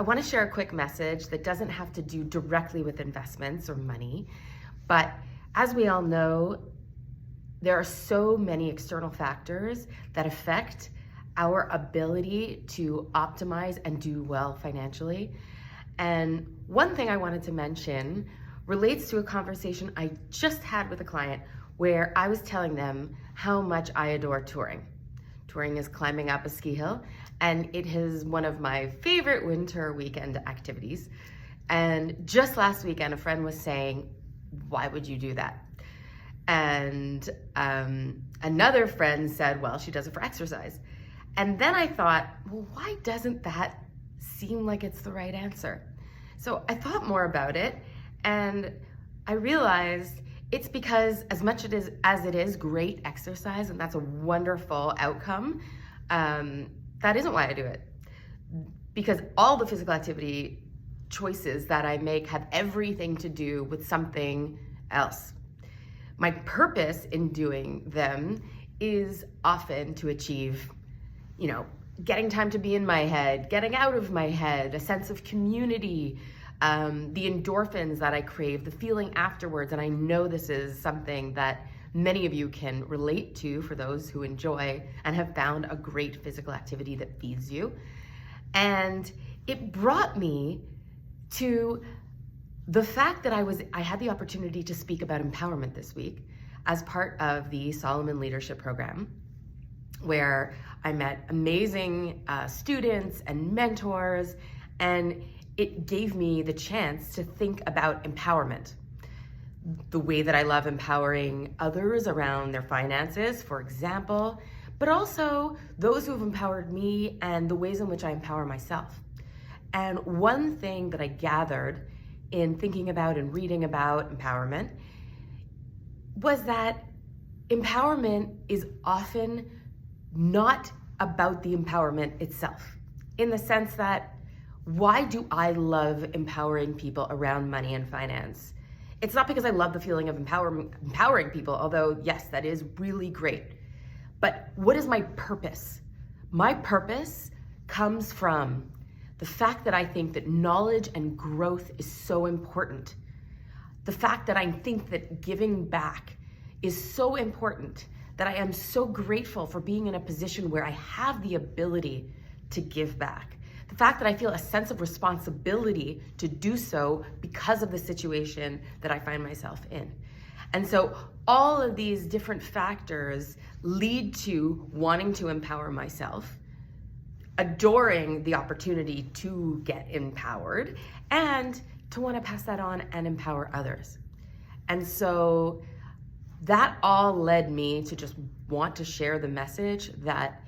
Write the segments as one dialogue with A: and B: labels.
A: I want to share a quick message that doesn't have to do directly with investments or money, but as we all know, there are so many external factors that affect our ability to optimize and do well financially. And one thing I wanted to mention relates to a conversation I just had with a client where I was telling them how much I adore touring. Touring is climbing up a ski hill, and it is one of my favorite winter weekend activities. And just last weekend, a friend was saying, "Why would you do that?" And another friend said, "Well, she does it for exercise." And then I thought, well, why doesn't that seem like it's the right answer? So I thought more about it, and I realized it's because as much as it is great exercise, and that's a wonderful outcome, that isn't why I do it. Because all the physical activity choices that I make have everything to do with something else. My purpose in doing them is often to achieve, getting time to be in my head, getting out of my head, a sense of community, the endorphins that I crave, the feeling afterwards. And I know this is something that many of you can relate to for those who enjoy and have found a great physical activity that feeds you. And it brought me to the fact that I had the opportunity to speak about empowerment this week as part of the Solomon Leadership Program, where I met amazing students and mentors, and it gave me the chance to think about empowerment. The way that I love empowering others around their finances, for example, but also those who have empowered me and the ways in which I empower myself. And one thing that I gathered in thinking about and reading about empowerment was that empowerment is often not about the empowerment itself, in the sense that, why do I love empowering people around money and finance? It's not because I love the feeling of empowering people, although yes, that is really great. But what is my purpose? My purpose comes from the fact that I think that knowledge and growth is so important. The fact that I think that giving back is so important, that I am so grateful for being in a position where I have the ability to give back. The fact that I feel a sense of responsibility to do so because of the situation that I find myself in. And so all of these different factors lead to wanting to empower myself, adoring the opportunity to get empowered, and to want to pass that on and empower others. And so that all led me to just want to share the message that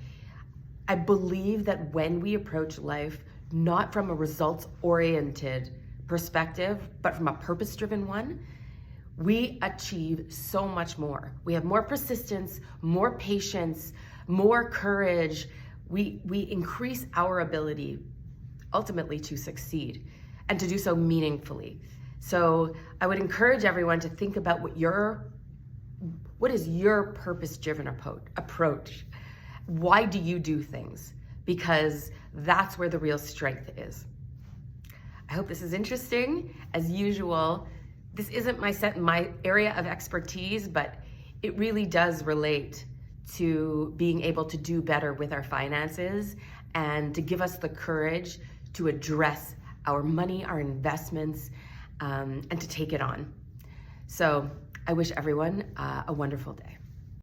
A: I believe that when we approach life, not from a results-oriented perspective, but from a purpose-driven one, we achieve so much more. We have more persistence, more patience, more courage. We increase our ability ultimately to succeed and to do so meaningfully. So I would encourage everyone to think about what is your purpose-driven approach? Why do you do things? Because that's where the real strength is. I hope this is interesting. As usual, this isn't my area of expertise, but it really does relate to being able to do better with our finances and to give us the courage to address our money, our investments, and to take it on. So I wish everyone a wonderful day.